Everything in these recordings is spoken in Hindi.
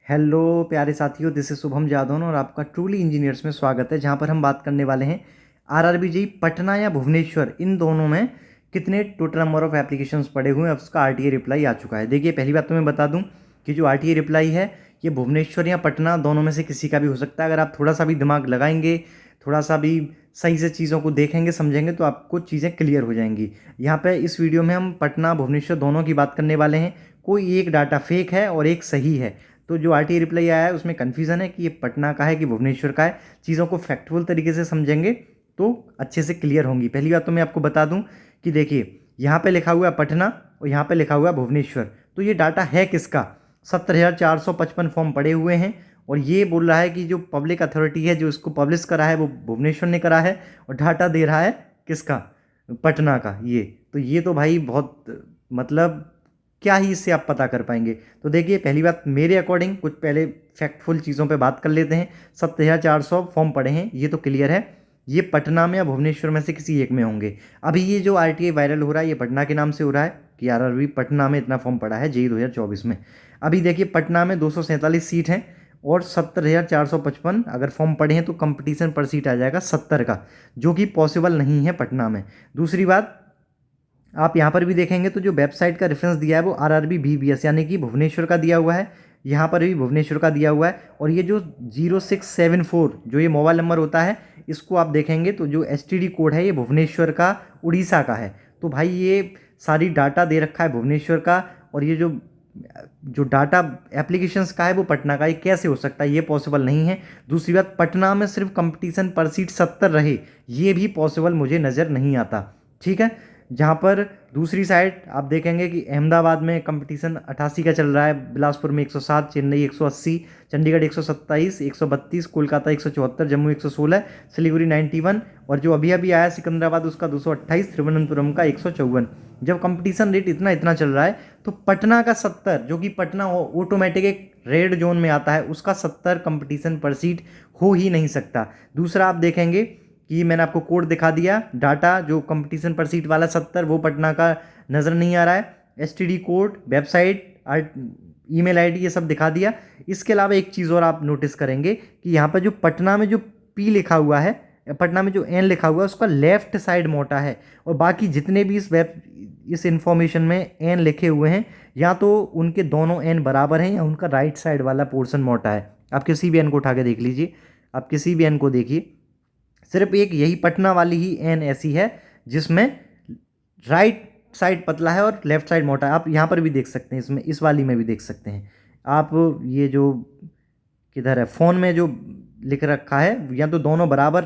हेलो प्यारे साथियों, दिस इज शुभम जादौन और आपका ट्रूली इंजीनियर्स में स्वागत है, जहां पर हम बात करने वाले हैं आरआरबी जेईई पटना या भुवनेश्वर, इन दोनों में कितने टोटल नंबर ऑफ एप्लीकेशंस पड़े हुए हैं। अब उसका आरटीए रिप्लाई आ चुका है। देखिए, पहली बात तो मैं बता दूं कि जो आरटीए रिप्लाई है ये भुवनेश्वर या पटना दोनों में से किसी का भी हो सकता है। अगर आप थोड़ा सा भी दिमाग लगाएंगे, थोड़ा सा भी सही से चीज़ों को देखेंगे, समझेंगे, तो आपको चीज़ें क्लियर हो जाएंगी। यहाँ पे इस वीडियो में हम पटना भुवनेश्वर दोनों की बात करने वाले हैं। कोई एक डाटा फेक है और एक सही है। तो जो आरटीए रिप्लाई आया है उसमें कन्फ्यूज़न है कि ये पटना का है कि भुवनेश्वर का है। चीज़ों को फैक्टफुल तरीके से समझेंगे तो अच्छे से क्लियर होंगी। पहली बात तो मैं आपको बता दूं कि देखिए, यहाँ पे लिखा हुआ है पटना और यहाँ पे लिखा हुआ है भुवनेश्वर। तो ये डाटा है किसका? 70,455 फॉर्म पड़े हुए हैं और ये बोल रहा है कि जो पब्लिक अथॉरिटी है जो इसको पब्लिश करा है वो भुवनेश्वर ने करा है और डाटा दे रहा है किसका? पटना का। तो ये तो भाई बहुत, मतलब क्या ही इससे आप पता कर पाएंगे। तो देखिए, पहली बात मेरे अकॉर्डिंग कुछ पहले फैक्टफुल चीज़ों पे बात कर लेते हैं। 70,400 फॉर्म पड़े हैं, ये तो क्लियर है। ये पटना में या भुवनेश्वर में से किसी एक में होंगे। अभी ये जो आरटीए वायरल हो रहा है ये पटना के नाम से हो रहा है कि आरआरबी पटना में इतना फॉर्म पड़ा है जेईई 2024 में। अभी देखिए, पटना में 247 सीट हैं और 70,455 अगर फॉर्म पड़े हैं तो कंपटीशन पर सीट आ जाएगा 70 का, जो कि पॉसिबल नहीं है पटना में। दूसरी बात, आप यहाँ पर भी देखेंगे तो जो वेबसाइट का रेफरेंस दिया है वो आरआरबी बीबीएस यानी कि भुवनेश्वर का दिया हुआ है। यहाँ पर भी भुवनेश्वर का दिया हुआ है। और ये जो 0674 जो ये मोबाइल नंबर होता है, इसको आप देखेंगे तो जो एसटीडी कोड है ये भुवनेश्वर का, उड़ीसा का है। तो भाई ये सारी डाटा दे रखा है भुवनेश्वर का और ये जो जो डाटा एप्लीकेशंस का है वो पटना का। ये कैसे हो सकता है? ये पॉसिबल नहीं है। दूसरी बात, पटना में सिर्फ कंपटीशन पर सीट 70 रहे, ये भी पॉसिबल मुझे नज़र नहीं आता। ठीक है। जहाँ पर दूसरी साइड आप देखेंगे कि अहमदाबाद में कंपटीशन 88 का चल रहा है, बिलासपुर में 107, चेन्नई 180, चंडीगढ़ 127, 132, कोलकाता 174, जम्मू 116, सिलीगुड़ी 91 और जो अभी अभी आया सिकंदराबाद उसका 228, तिरुवनंतपुरम का 154। जब कंपटीशन रेट इतना इतना चल रहा है तो पटना का 70, जो कि पटना ऑटोमेटिक एक रेड जोन में आता है, उसका 70 कंपटीशन पर सीट हो ही नहीं सकता। दूसरा आप देखेंगे कि मैंने आपको कोड दिखा दिया, डाटा जो कंपटीशन पर सीट वाला 70 वो पटना का नज़र नहीं आ रहा है। STD code, website, email ID ये सब दिखा दिया। इसके अलावा एक चीज़ और आप नोटिस करेंगे कि यहाँ पर जो पटना में जो पी लिखा हुआ है, पटना में जो एन लिखा हुआ है, उसका लेफ्ट साइड मोटा है और बाकी जितने भी इस इंफॉर्मेशन में एन लिखे हुए हैं, या तो उनके दोनों एन बराबर हैं या उनका राइट साइड वाला पोर्शन मोटा है। आप किसी भी एन को उठा के देख लीजिए, आप किसी भी एन को देखिए, सिर्फ एक यही पटना वाली ही एन ऐसी है जिसमें राइट साइड पतला है और लेफ्ट साइड मोटा है। आप यहाँ पर भी देख सकते हैं, इसमें इस वाली में भी देख सकते हैं आप। ये जो किधर है फ़ोन में जो लिख रखा है, या तो दोनों बराबर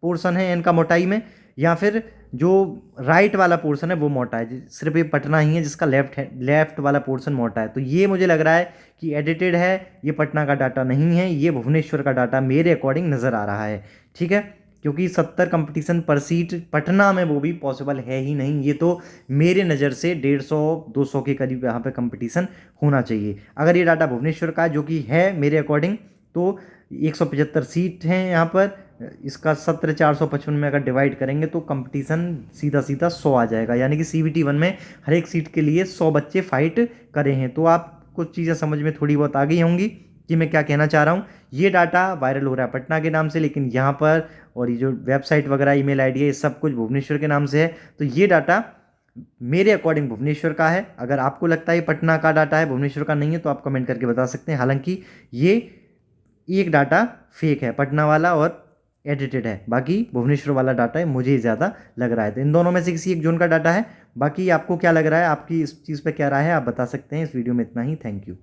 पोर्शन है एन का मोटाई में, या फिर जो राइट वाला पोर्शन है वो मोटा है। सिर्फ ये पटना ही है जिसका लेफ्ट वाला पोर्शन मोटा है। तो ये मुझे लग रहा है कि एडिटेड है, ये पटना का डाटा नहीं है, ये भुवनेश्वर का डाटा मेरे अकॉर्डिंग नज़र आ रहा है। ठीक है, क्योंकि 70 कंपटीशन पर सीट पटना में वो भी पॉसिबल है ही नहीं। ये तो मेरे नज़र से 150-200 के करीब यहाँ पे कंपटीशन होना चाहिए। अगर ये डाटा भुवनेश्वर का जो कि है मेरे अकॉर्डिंग, तो 175 सीट हैं यहाँ पर। इसका 70,455 में अगर डिवाइड करेंगे तो कंपटीशन सीधा सीधा 100 आ जाएगा, यानी कि CBT 1 में हर एक सीट के लिए 100 बच्चे फाइट करे हैं। तो आप कुछ चीज़ें समझ में थोड़ी बहुत आ गई होंगी कि मैं क्या कहना चाह रहा हूँ। ये डाटा वायरल हो रहा है पटना के नाम से, लेकिन यहाँ पर और ये जो वेबसाइट वगैरह, ईमेल आईडी है, ये सब कुछ भुवनेश्वर के नाम से है। तो ये डाटा मेरे अकॉर्डिंग भुवनेश्वर का है। अगर आपको लगता है पटना का डाटा है, भुवनेश्वर का नहीं है, तो आप कमेंट करके बता सकते हैं। हालांकि ये एक डाटा फेक है, पटना वाला, और एडिटेड है। बाकी भुवनेश्वर वाला डाटा है, मुझे ज़्यादा लग रहा है। तो इन दोनों में से किसी एक जोन का डाटा है। बाकी आपको क्या लग रहा है, आपकी इस चीज़ पे क्या राय है, आप बता सकते हैं। इस वीडियो में इतना ही। Thank you.